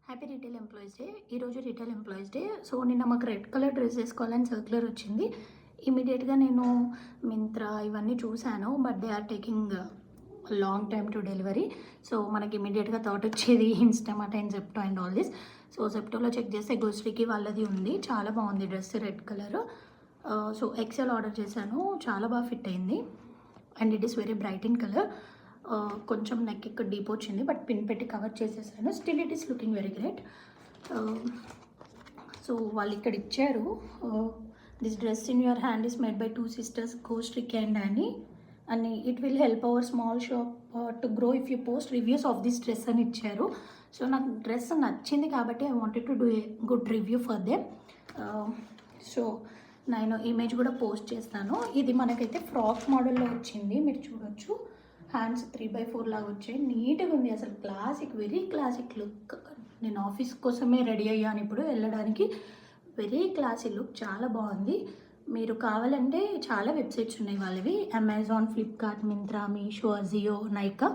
Happy retail employees day. ఈరోజు retail employees day. So నిన్న మాకు రెడ్ కలర్ డ్రెస్ వేసుకోవాలని సర్క్యులర్ వచ్చింది. ఇమీడియట్గా నేను మింత్రా ఇవన్నీ చూశాను, but they are taking long time to delivery. So మనకి ఇమీడియట్గా థాట్ వచ్చేది Instamart and Zepto and all this. So జెప్టోలో చెక్ చేస్తే గోస్ట్రీకి వాళ్ళది ఉంది, చాలా బాగుంది డ్రెస్, రెడ్ కలర్. సో ఎక్సెల్ ఆర్డర్ చేశాను, చాలా బాగా ఫిట్ అయింది and it is very bright in colour. కొంచెం నెక్ ఇక్కడ డీప్ వచ్చింది, బట్ పిన్ పెట్టి కవర్ చేసేసాను. Still it is looking very great. So వాళ్ళు ఇక్కడ ఇచ్చారు, this dress in your hand is made by 2 sisters గోస్ట్రిక్ and Dani and it will help our small shop to grow if you post reviews of this dress అని ఇచ్చారు. So నాకు dress నచ్చింది కాబట్టి I wanted to do a good review for them. So నేను image కూడా post చేస్తాను. ఇది మనకైతే ఫ్రాక్ మోడల్లో వచ్చింది, మీరు చూడొచ్చు. హ్యాండ్స్ 3x4 లాగా వచ్చాయి, నీట్గా ఉంది, అసలు క్లాసిక్, వెరీ క్లాసిక్ లుక్. నేను ఆఫీస్ కోసమే రెడీ అయ్యాను ఇప్పుడు వెళ్ళడానికి. వెరీ క్లాసిక్ లుక్, చాలా బాగుంది. మీరు కావాలంటే చాలా వెబ్సైట్స్ ఉన్నాయి వాళ్ళవి, అమెజాన్, ఫ్లిప్కార్ట్, మింత్రా, మీషో, అజియో, నైకా.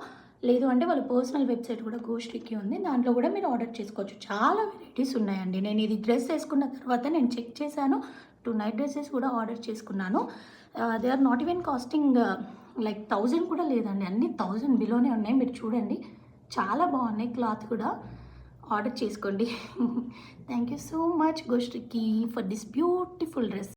లేదు అంటే వాళ్ళ పర్సనల్ వెబ్సైట్ కూడా గోస్ట్రీకి ఉంది, దాంట్లో కూడా మీరు ఆర్డర్ చేసుకోవచ్చు. చాలా వెరైటీస్ ఉన్నాయండి. నేను ఇది డ్రెస్ వేసుకున్న తర్వాత నేను చెక్ చేశాను, 2 నైట్ డ్రెస్సెస్ కూడా ఆర్డర్ చేసుకున్నాను. They are not even costing like 1000 కూడా లేదండి, అన్ని 1000 బిలోనే ఉన్నాయి. మీరు చూడండి, చాలా బాగున్నాయి, క్లాత్ కూడా. ఆర్డర్ చేసుకోండి. థ్యాంక్ యూ సో మచ్ గోస్ట్రీకి ఫర్ దిస్ బ్యూటిఫుల్ డ్రెస్.